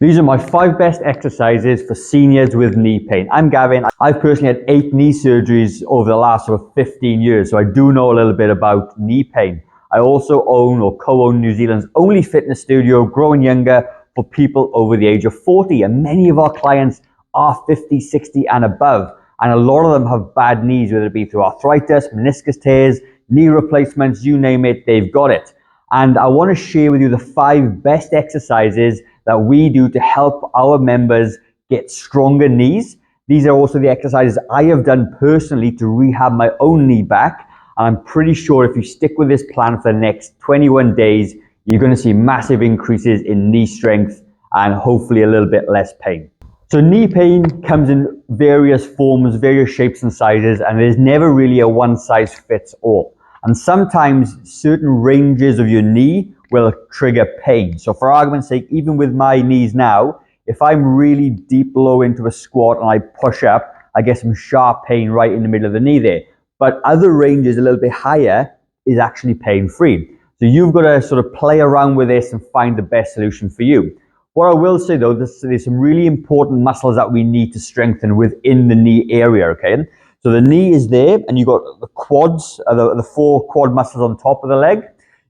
These are my 5 best exercises for seniors with knee pain. I'm Gavin. I've personally had 8 knee surgeries over the last 15 years, so I do know a little bit about knee pain. I also own or co-own New Zealand's only fitness studio, Growing Younger, for people over the age of 40. And many of our clients are 50, 60 and above. And a lot of them have bad knees, whether it be through arthritis, meniscus tears, knee replacements, you name it, they've got it. And I want to share with you the 5 best exercises that we do to help our members get stronger knees. These are also the exercises I have done personally to rehab my own knee back. And I'm pretty sure if you stick with this plan for the next 21 days, you're going to see massive increases in knee strength and hopefully a little bit less pain. So knee pain comes in various forms, various shapes and sizes, and there's never really a one size fits all. And sometimes certain ranges of your knee will trigger pain. So for argument's sake, even with my knees now, if I'm really deep low into a squat and I push up, I get some sharp pain right in the middle of the knee there. But other ranges a little bit higher is actually pain-free. So you've got to sort of play around with this and find the best solution for you. What I will say though, there's some really important muscles that we need to strengthen within the knee area, okay? So the knee is there, and you've got the quads, the 4 quad muscles on top of the leg.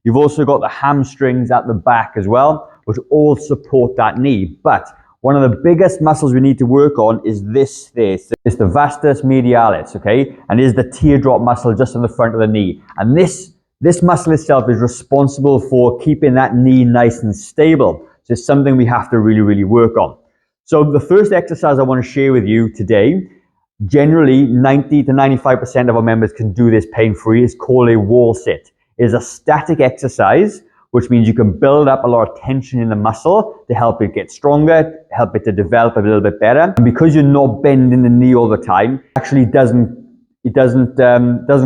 You've also got the hamstrings at the back as well, which all support that knee. But one of the biggest muscles we need to work on is this. It's the vastus medialis, okay? And it is the teardrop muscle just on the front of the knee. And this muscle itself is responsible for keeping that knee nice and stable. So it's something we have to really, really work on. So the first exercise I want to share with you today, generally 90 to 95% of our members can do this pain-free, is called a wall sit. It is a static exercise, which means you can build up a lot of tension in the muscle to help it get stronger, help it to develop a little bit better. And because you're not bending the knee all the time, it actually doesn't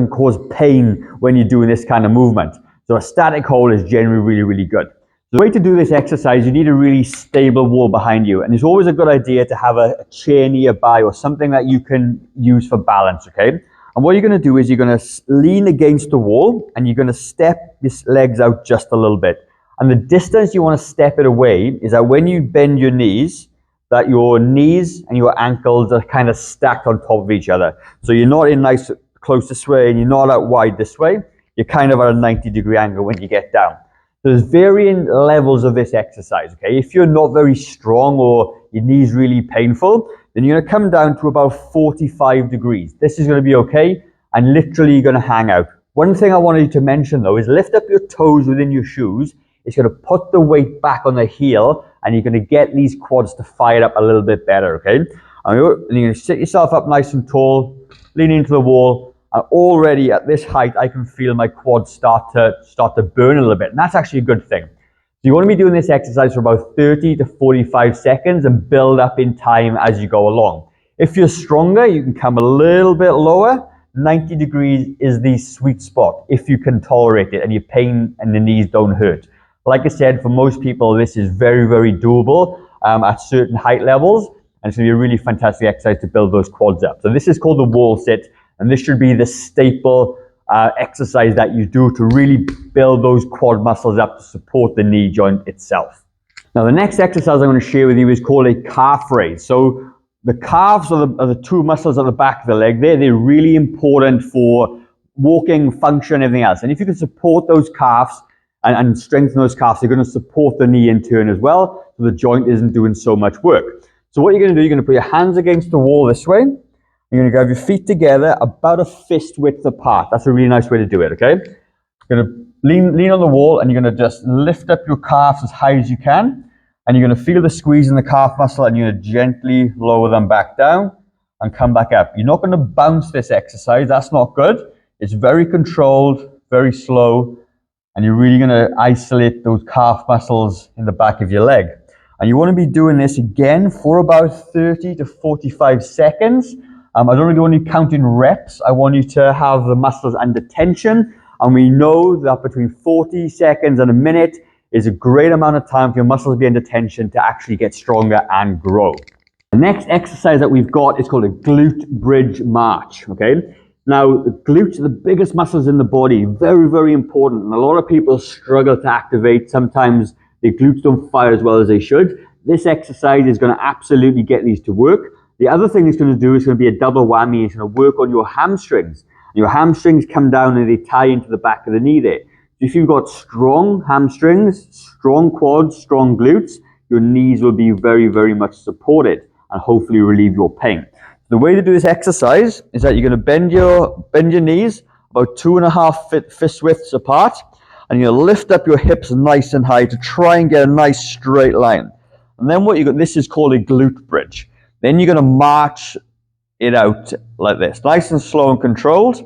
cause pain when you're doing this kind of movement. So a static hold is generally really, really good. The way to do this exercise, you need a really stable wall behind you. And it's always a good idea to have a chair nearby or something that you can use for balance, okay? And what you're going to do is you're going to lean against the wall and you're going to step your legs out just a little bit. And the distance you want to step it away is that when you bend your knees, that your knees and your ankles are kind of stacked on top of each other. So you're not in nice close this way and you're not out wide this way. You're kind of at a 90-degree angle when you get down. There's varying levels of this exercise, okay? If you're not very strong or your knee's really painful, then you're gonna come down to about 45 degrees. This is gonna be okay, and literally you're gonna hang out. One thing I wanted to mention though is lift up your toes within your shoes. It's gonna put the weight back on the heel, and you're gonna get these quads to fire up a little bit better, okay? And you're gonna sit yourself up nice and tall, lean into the wall, and already at this height, I can feel my quads start to burn a little bit. And that's actually a good thing. So you want to be doing this exercise for about 30 to 45 seconds and build up in time as you go along. If you're stronger, you can come a little bit lower. 90 degrees is the sweet spot if you can tolerate it and your pain and the knees don't hurt. Like I said, for most people, this is very, very doable at certain height levels. And it's going to be a really fantastic exercise to build those quads up. So this is called the wall sit. And this should be the staple exercise that you do to really build those quad muscles up to support the knee joint itself. Now, the next exercise I'm going to share with you is called a calf raise. So the calves are the 2 muscles at the back of the leg. They're really important for walking, function, everything else. And if you can support those calves and strengthen those calves, you're going to support the knee in turn as well, so the joint isn't doing so much work. So what you're going to do, you're going to put your hands against the wall this way. You're going to grab your feet together about a fist width apart. That's a really nice way to do it, okay? You're going to lean on the wall and you're going to just lift up your calves as high as you can. And you're going to feel the squeeze in the calf muscle and you're going to gently lower them back down and come back up. You're not going to bounce this exercise. That's not good. It's very controlled, very slow. And you're really going to isolate those calf muscles in the back of your leg. And you want to be doing this again for about 30 to 45 seconds. I don't really want you counting reps. I want you to have the muscles under tension. And we know that between 40 seconds and a minute is a great amount of time for your muscles to be under tension to actually get stronger and grow. The next exercise that we've got is called a glute bridge march, okay? Now, the glutes are the biggest muscles in the body, very, very important. And a lot of people struggle to activate. Sometimes the glutes don't fire as well as they should. this exercise is going to absolutely get these to work. The other thing it's going to do is going to be a double whammy. It's going to work on your hamstrings. Your hamstrings come down and they tie into the back of the knee there. If you've got strong hamstrings, strong quads, strong glutes, your knees will be very, very much supported and hopefully relieve your pain. The way to do this exercise is that you're going to bend your knees about 2.5 fist widths apart, and you're going to lift up your hips nice and high to try and get a nice straight line. And then what you got, this is called a glute bridge. Then you're going to march it out like this, nice and slow and controlled.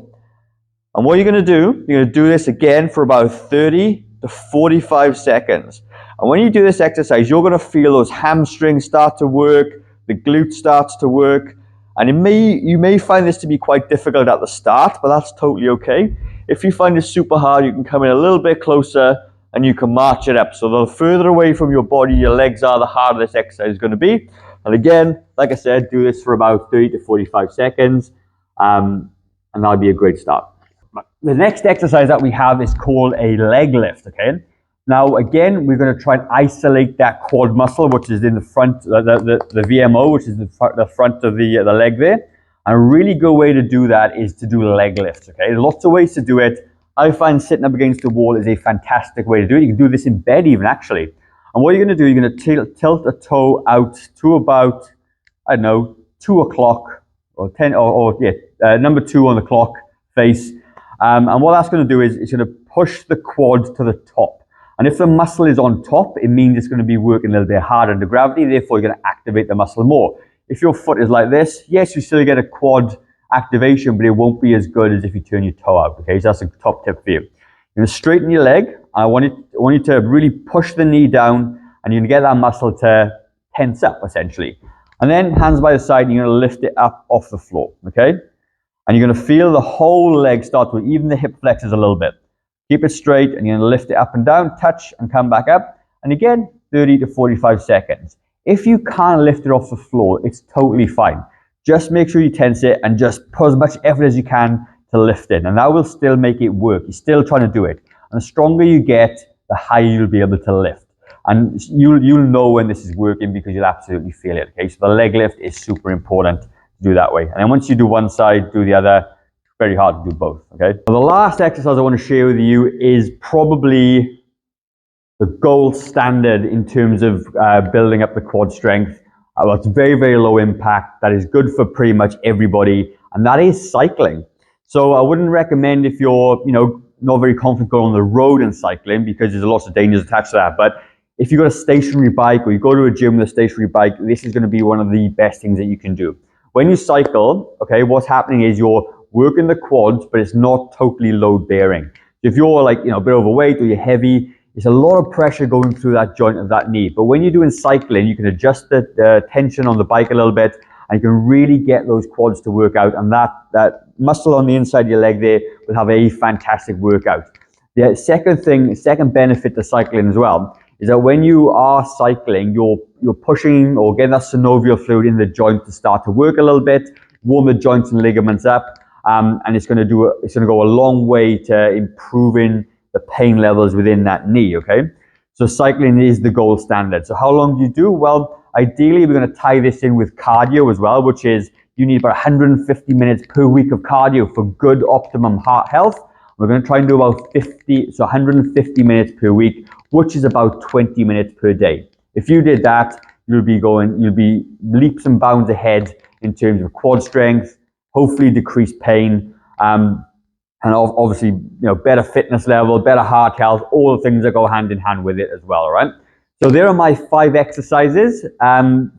And what you're going to do this again for about 30 to 45 seconds. And when you do this exercise, you're going to feel those hamstrings start to work, the glute starts to work. And you may find this to be quite difficult at the start, but that's totally okay. If you find it super hard, you can come in a little bit closer and you can march it up. So the further away from your body your legs are, the harder this exercise is going to be. And again, like I said, do this for about 30 to 45 seconds, and that'll be a great start. The next exercise that we have is called a leg lift, okay? Now, again, we're going to try and isolate that quad muscle, which is in the front, the VMO, which is the front of the leg there. And a really good way to do that is to do leg lifts, okay? There's lots of ways to do it. I find sitting up against the wall is a fantastic way to do it. You can do this in bed even, actually. And what you're going to do, you're going to tilt a toe out to about, I don't know, 2 o'clock or 10, number 2 on the clock face. And what that's going to do is it's going to push the quad to the top. And if the muscle is on top, it means it's going to be working a little bit harder under gravity. Therefore, you're going to activate the muscle more. If your foot is like this, yes, you still get a quad activation, but it won't be as good as if you turn your toe out. Okay, so that's a top tip for you. You're going to straighten your leg. I want you to really push the knee down, and you're going to get that muscle to tense up, essentially. And then hands by the side, and you're going to lift it up off the floor. Okay, and you're going to feel the whole leg start to, even the hip flexors a little bit. Keep it straight, and you're going to lift it up and down, touch, and come back up. And again, 30 to 45 seconds. If you can't lift it off the floor, it's totally fine. Just make sure you tense it and just put as much effort as you can to lift it. And that will still make it work. You're still trying to do it. And the stronger you get, the higher you'll be able to lift. And you'll know when this is working because you'll absolutely feel it. Okay, so the leg lift is super important to do that way. And then once you do one side, do the other. Very hard to do both, okay? So the last exercise I want to share with you is probably the gold standard in terms of building up the quad strength. It's very, very low impact. That is good for pretty much everybody, and that is cycling. So I wouldn't recommend if you're, not very confident going on the road and cycling because there's lots of dangers attached to that. But if you've got a stationary bike or you go to a gym with a stationary bike, this is going to be one of the best things that you can do. When you cycle, okay, what's happening is you're working the quads, but it's not totally load bearing. If you're like, a bit overweight or you're heavy, it's a lot of pressure going through that joint of that knee. But when you're doing cycling, you can adjust the tension on the bike a little bit, and you can really get those quads to work out. And that muscle on the inside of your leg there will have a fantastic workout. The second benefit to cycling as well is that when you are cycling, you're pushing or getting that synovial fluid in the joint to start to work a little bit, warm the joints and ligaments up. And it's going to go a long way to improving the pain levels within that knee, okay? So cycling is the gold standard. So how long do you do? Well, ideally, we're going to tie this in with cardio as well, which is you need about 150 minutes per week of cardio for good optimum heart health. We're going to try and do about 150 minutes per week, which is about 20 minutes per day. If you did that, you'll be leaps and bounds ahead in terms of quad strength, hopefully decrease pain, and obviously, better fitness level, better heart health, all the things that go hand in hand with it as well, all right? So there are my 5 exercises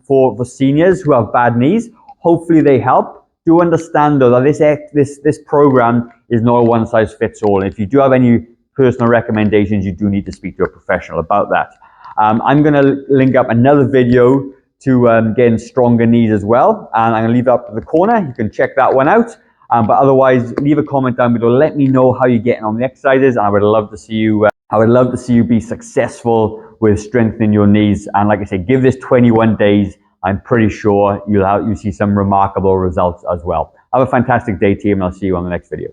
for seniors who have bad knees. Hopefully they help. Do understand though that this program is not a one size fits all. And if you do have any personal recommendations, you do need to speak to a professional about that. I'm going to link up another video to getting stronger knees as well, and I'm going to leave it up to the corner. You can check that one out. But otherwise, leave a comment down below. Let me know how you're getting on the exercises. And I would love to see you. I would love to see you be successful with strengthening your knees. And like I said, give this 21 days. I'm pretty sure you'll see some remarkable results as well. Have a fantastic day, team, and I'll see you on the next video.